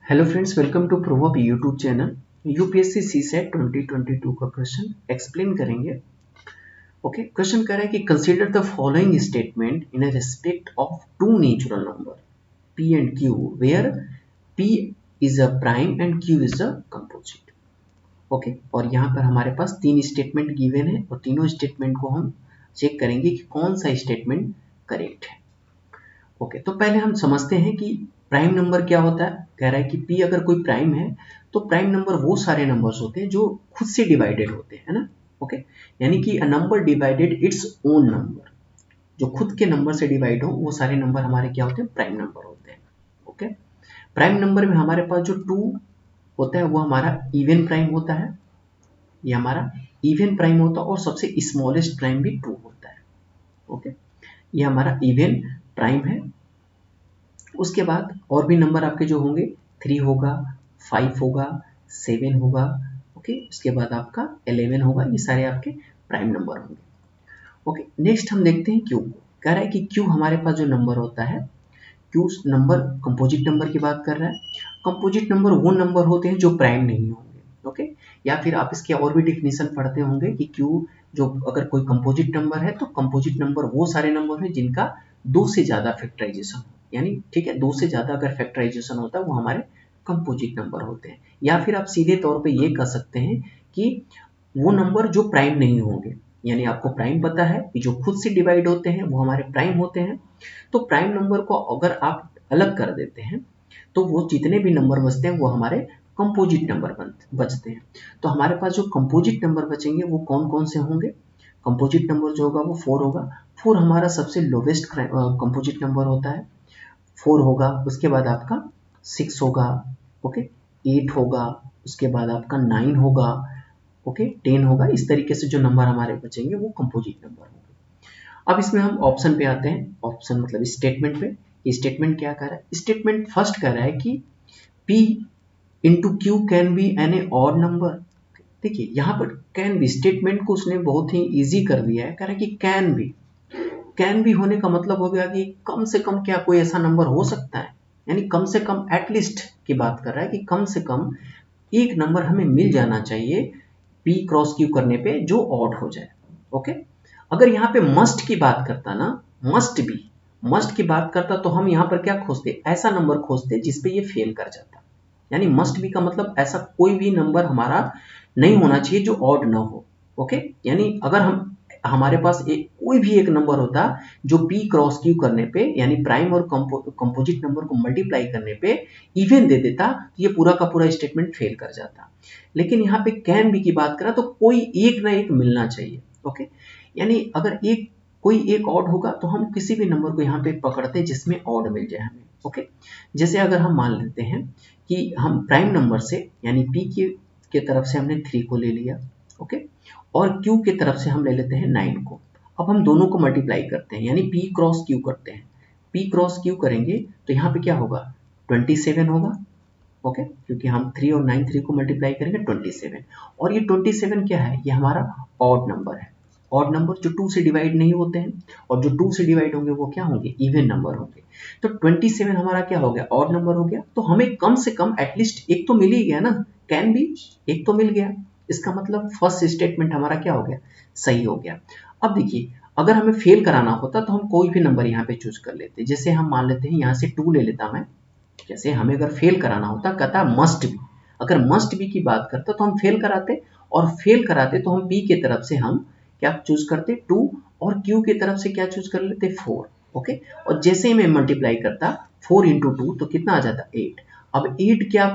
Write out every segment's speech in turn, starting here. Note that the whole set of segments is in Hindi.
Hello friends, welcome to Proverb YouTube channel. UPSC CSAT 2022 का क्वेश्चन एक्सप्लेन करेंगे। ओके, क्वेश्चन कह रहा है कि consider the following statement in respect of two natural number p and q where p is a prime and q is a composite. Okay, और यहाँ पर हमारे पास तीन स्टेटमेंट गिवन है और तीनों स्टेटमेंट को हम चेक करेंगे कि कौन सा स्टेटमेंट करेक्ट है। ओके, तो पहले हम समझते हैं कि प्राइम नंबर क्या होता है। कह रहा है कि p अगर कोई प्राइम है तो प्राइम नंबर वो सारे नंबर्स होते हैं जो खुद से डिवाइडेड होते हैं ना। ओके, यानी कि a number divided its own number, जो खुद के नंबर से डिवाइड हो वो सारे नंबर हमारे क्या होते हैं, प्राइम नंबर होते हैं। ओके, प्राइम नंबर में हमारे पास जो 2 होता है वो हमारा इवन प्राइम होता है, ये हमारा इवन प्राइम होता है और सबसे स्मॉलेस्ट प्राइम भी 2 होता है। ओके, ये हमारा इवन प्राइम है। उसके बाद और भी नंबर आपके जो होंगे 3 होगा, 5 होगा, 7 होगा। ओके, उसके बाद आपका 11 होगा। ये सारे आपके प्राइम नंबर होंगे। ओके, नेक्स्ट हम देखते हैं क्यू। कह रहा है कि क्यू हमारे पास जो नंबर होता है, क्यू नंबर कंपोजिट नंबर की बात कर रहा है। कंपोजिट नंबर वो नंबर होते हैं जो प्राइम नहीं होंगे। ओके, या फिर आप इसके और भी डिफिनेशन पढ़ते होंगे कि क्यू जो अगर कोई कंपोजिट नंबर है तो कंपोजिट नंबर वो सारे नंबर हैं जिनका 2 से ज़्यादा फैक्टराइजेशन हो, यानी ठीक है 2 से ज़्यादा अगर फैक्टराइजेशन होता है वो हमारे कंपोजिट नंबर होते हैं। या फिर आप सीधे तौर पे ये कह सकते हैं कि वो नंबर जो प्राइम नहीं होंगे, यानी आपको प्राइम पता है कि जो खुद से डिवाइड होते हैं वो हमारे प्राइम होते हैं। तो प्राइम नंबर को अगर आप अलग कर देते हैं तो वो जितने भी नंबर बचते हैं वो हमारे कंपोजिट नंबर बचते हैं। तो हमारे पास जो कंपोजिट नंबर बचेंगे वो कौन कौन से होंगे। कंपोजिट नंबर जो होगा वो 4 होगा। 4 हमारा सबसे लोवेस्ट कंपोजिट नंबर होता है, 4 होगा। उसके बाद आपका 6 होगा। ओके, 8 होगा। उसके बाद आपका 9 होगा। ओके, 10 होगा। इस तरीके से जो नंबर हमारे बचेंगे वो कंपोजिट नंबर होंगे। अब इसमें हम ऑप्शन पे आते हैं। ऑप्शन मतलब स्टेटमेंट पे। ये स्टेटमेंट क्या कर रहा है, स्टेटमेंट फर्स्ट कह रहा है कि p into q can be an odd number. देखिए यहाँ पर कैन बी स्टेटमेंट को उसने बहुत ही इजी कर दिया है। कह रहा है कि कैन बी होने का मतलब हो गया कि कम से कम क्या कोई ऐसा नंबर हो सकता है, यानी कम से कम एटलीस्ट की बात कर रहा है कि कम से कम एक नंबर हमें मिल जाना चाहिए p क्रॉस क्यू करने पे जो ऑड हो जाए। ओके, अगर यहाँ पे मस्ट की बात करता ना, मस्ट की बात करता तो हम यहाँ पर क्या खोजते, ऐसा नंबर खोजते जिसपे ये फेल कर जाता। यानी मस्ट बी का मतलब ऐसा कोई भी नंबर हमारा नहीं होना चाहिए जो ऑड ना हो। ओके, यानी अगर हम हमारे पास कोई भी एक नंबर होता जो p क्रॉस क्यू करने पे यानी प्राइम और कंपोजिट नंबर को मल्टीप्लाई करने पे इवन दे देता तो ये पूरा का पूरा स्टेटमेंट फेल कर जाता। लेकिन यहाँ पे कैन बी की बात करा तो कोई एक ना एक मिलना चाहिए। ओके, यानी अगर कोई एक ऑड होगा तो हम किसी भी नंबर को यहाँ पे पकड़ते हैं जिसमें ऑड मिल जाए हमें। ओके, जैसे अगर हम मान लेते हैं कि हम प्राइम नंबर से यानी p के तरफ से हमने 3 को ले लिया। ओके, और q के तरफ से हम ले लेते हैं 9 को। अब हम दोनों को मल्टीप्लाई करते हैं यानी p क्रॉस q करते हैं। p क्रॉस q करेंगे तो यहाँ पे क्या होगा, 27 होगा। ओके, क्योंकि हम 3 और 9 3 को मल्टीप्लाई करेंगे 27। और ये 27 क्या है, ये हमारा ऑड नंबर है। ऑड नंबर जो 2 से डिवाइड नहीं होते हैं, और जो 2 से डिवाइड होंगे वो क्या होंगे, इवन नंबर होंगे। तो 27 हमारा क्या हो गया, ऑड नंबर हो गया। तो हमें कम से कम एटलीस्ट एक तो मिल ही गया ना, कैन बी एक तो मिल गया। इसका मतलब फर्स्ट स्टेटमेंट हमारा क्या हो गया, सही हो गया। अब देखिए अगर हमें फेल कराना होता तो हम कोई भी नंबर यहाँ पे चूज कर लेते। जैसे हम मान लेते हैं यहाँ से 2 ले लेता मैं। जैसे हमें अगर फेल कराना होता, कहता मस्ट बी, अगर मस्ट बी की बात करते तो हम फेल कराते, और फेल कराते तो हम p के तरफ से हम क्या चूज करते, 2, और q की तरफ से क्या चूज कर लेते, 4। ओके, और जैसे ही मैं मल्टीप्लाई करता 4 इंटू 2 तो कितना आ जाता, 8। अब 8 क्या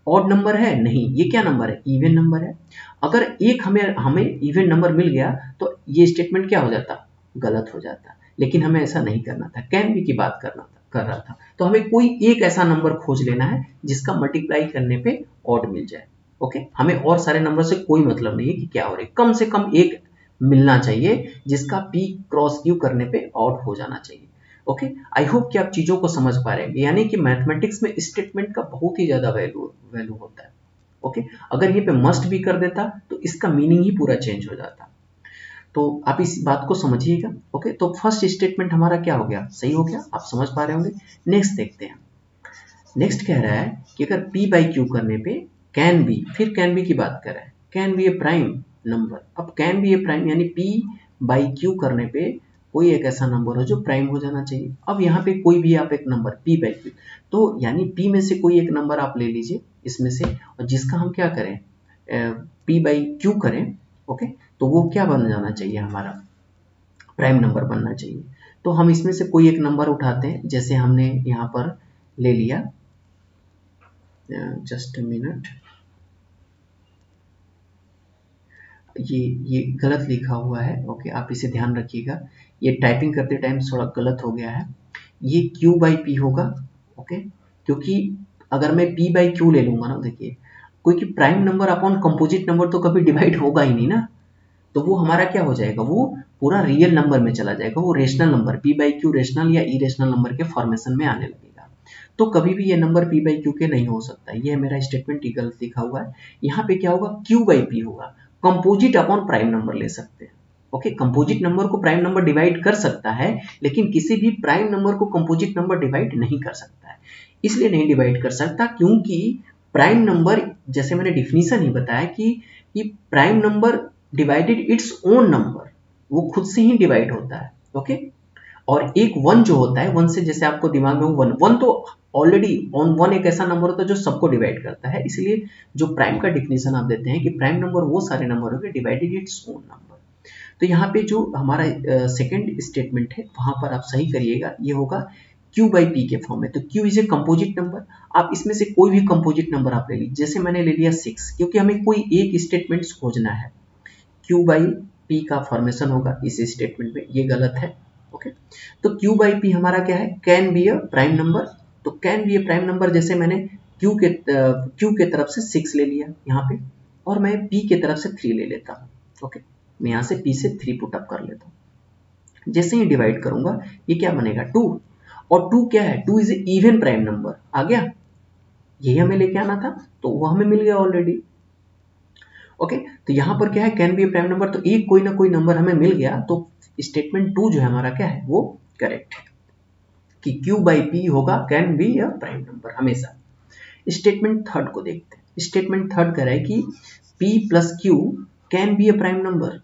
ऑड नंबर है, नहीं, ये क्या नंबर है, इवन नंबर है। अगर एक हमें इवन नंबर मिल गया तो ये स्टेटमेंट क्या हो जाता, गलत हो जाता। लेकिन हमें ऐसा नहीं करना था, कैन बी की बात कर रहा था। तो हमें कोई एक ऐसा नंबर खोज लेना है जिसका मल्टीप्लाई करने पे ऑड मिल जाए। ओके, हमें और सारे नंबर से कोई मतलब नहीं है कि क्या हो रहा है, कम से कम एक मिलना चाहिए जिसका p क्रॉस क्यू करने पे ऑड हो जाना चाहिए। ओके, आई होप कि आप चीजों को समझ पा रहे हैं, यानी कि मैथमेटिक्स में स्टेटमेंट का बहुत ही ज्यादा वैल्यू होता है। ओके, अगर ये पे मस्ट भी कर देता तो इसका मीनिंग ही पूरा चेंज हो जाता। तो आप इस बात को समझिएगा। ओके, तो फर्स्ट स्टेटमेंट हमारा क्या हो गया, सही हो गया, आप समझ पा रहे होंगे। नेक्स्ट देखते हैं। नेक्स्ट कह रहा है कि अगर p बाई क्यू करने पे कैन बी, फिर कैन बी की बात कर रहा है, can be a prime number. अब कैन बी ए प्राइम यानी p बाई क्यू करने पे कोई एक ऐसा नंबर हो जो प्राइम हो जाना चाहिए। अब यहाँ पे कोई भी आप एक नंबर p बाई क्यू, तो यानी p में से कोई एक नंबर आप ले लीजिए इसमें से, और जिसका हम क्या करें p बाई क्यू करें, ओके, तो वो क्या बन जाना चाहिए, हमारा प्राइम नंबर बनना चाहिए। तो हम इसमें से कोई एक नंबर उठाते हैं, जैसे हमने यहाँ पर ले लिया, जस्ट मिनट, ये गलत लिखा हुआ है, ओके, आप इसे ध्यान रखिएगा, ये टाइपिंग करते टाइम थोड़ा गलत हो गया है, ये q बाई पी होगा, ओके, क्योंकि अगर मैं p बाई क्यू ले लूंगा ना, देखिए कोई कि prime number upon composite number तो कभी डिवाइड होगा ही नहीं ना, तो वो हमारा क्या हो जाएगा, वो पूरा रियल नंबर में चला जाएगा, वो rational number p by Q rational या इरेशनल नंबर के फॉर्मेशन में आने लगेगा। तो कभी भी ये नंबर p बाई क्यू के नहीं हो सकता, ये मेरा स्टेटमेंट गलत लिखा हुआ है। यहाँ पे क्या होगा, q बाई पी होगा, कंपोजिट अपॉन प्राइम नंबर ले सकते हैं, ओके, कंपोजिट नंबर को प्राइम नंबर डिवाइड कर सकता है, लेकिन किसी भी प्राइम नंबर को कंपोजिट नंबर डिवाइड नहीं कर सकता है। इसलिए नहीं डिवाइड कर सकता क्योंकि प्राइम नंबर, जैसे मैंने डिफिनीशन ही बताया कि prime number divided its own number, वो खुद से ही डिवाइड होता है, ओके। और एक वन जो होता है, वन से जैसे आपको दिमाग में वन, वन तो ऑलरेडी ऑन वन एक ऐसा नंबर होता है जो सबको डिवाइड करता है, इसलिए जो प्राइम का डिफिनीशन आप देते हैं कि प्राइम नंबर वो सारे नंबर हो गए डिवाइडेड इट्स ओन नंबर। तो यहाँ पे जो हमारा सेकंड स्टेटमेंट है वहां पर आप सही करिएगा, ये होगा q बाई पी के फॉर्म में। तो q is a composite number, आप इसमें से कोई भी कंपोजिट नंबर आप ले लीजिए, जैसे मैंने ले लिया 6, क्योंकि हमें कोई एक स्टेटमेंट खोजना है, q बाई पी का फॉर्मेशन होगा इस स्टेटमेंट में, ये गलत है, ओके। तो q बाई पी हमारा क्या है, can be a prime number, तो can be a prime number, जैसे मैंने q के तरफ से 6 ले लिया यहाँ पे, और मैं p के तरफ से 3 ले लेता हूँ, ओके, मैं यहाँ से p से 3 पुट अप कर लेता हूँ। जैसे ही डिवाइड करूंगा ये क्या बनेगा, 2, और 2 क्या है, 2 is a even prime number, आ गया, यही हमें लेके आना था, तो वो हमें मिल गया ऑलरेडी, ओके। तो यहाँ पर क्या है, can be a prime number, तो एक कोई ना कोई नंबर हमें मिल गया, तो स्टेटमेंट 2 जो है हमारा क्या है, वो करेक्ट है कि q बाई पी होगा can be a prime number हमेशा। स्टेटमेंट थर्ड को देखते हैं। स्टेटमेंट थर्ड कह रहा है कि p plus Q can be a prime number,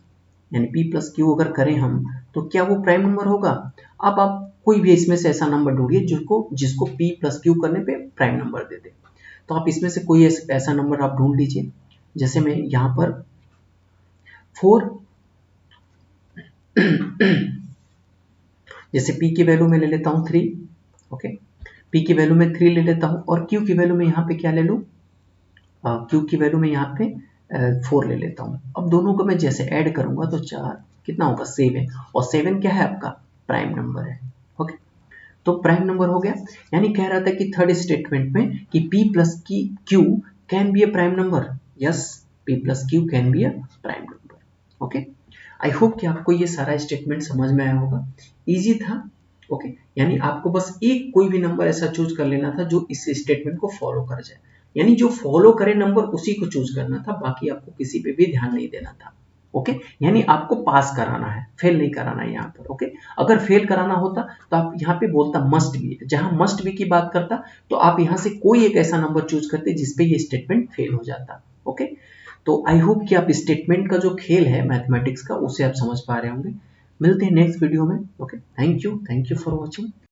यानी p प्लस क्यू अगर करें हम तो क्या वो प्राइम नंबर होगा। अब आप कोई भी इसमें से ऐसा नंबर ढूंढिए जिसको p प्लस क्यू करने पे प्राइम नंबर दे दे। तो आप इसमें से कोई ऐसा नंबर आप ढूंढ लीजिए, जैसे मैं यहाँ पर 4 जैसे p की वैल्यू में ले लेता हूँ 3, ओके, p की वैल्यू में 3 ले लेता हूँ, और q की वैल्यू में यहाँ पे क्या ले लूँ, q की वैल्यू में यहाँ पे 4 ले लेता हूँ। अब दोनों को मैं जैसे ऐड करूंगा तो 4 कितना होगा, 7, और 7 क्या है आपका प्राइम नंबर है, ओके। तो प्राइम नंबर हो गया, यानी कह रहा था कि थर्ड स्टेटमेंट में कि p प्लस की q can be a prime number, yes, p plus q can be a prime number, okay. I hope कि आपको ये सारा स्टेटमेंट समझ में आया होगा, इजी था, ओके। यानी आपको बस एक कोई भी नंबर ऐसा चूज कर लेना था जो इस स्टेटमेंट को फॉलो कर जाए, यानी जो फॉलो करे नंबर उसी को चूज करना था, बाकी आपको किसी पे भी ध्यान नहीं देना था, ओके। यानी आपको पास कराना है, फेल नहीं कराना है यहाँ पर, ओके। अगर फेल कराना होता तो आप यहाँ पे बोलता मस्ट बी, जहां मस्ट बी की बात करता तो आप यहाँ से कोई एक ऐसा नंबर चूज करते जिसपे ये स्टेटमेंट फेल हो जाता, ओके। तो आई होप कि आप स्टेटमेंट का जो खेल है मैथमेटिक्स का उसे आप समझ पा रहे होंगे। मिलते हैं नेक्स्ट वीडियो में, okay. Thank you for watching.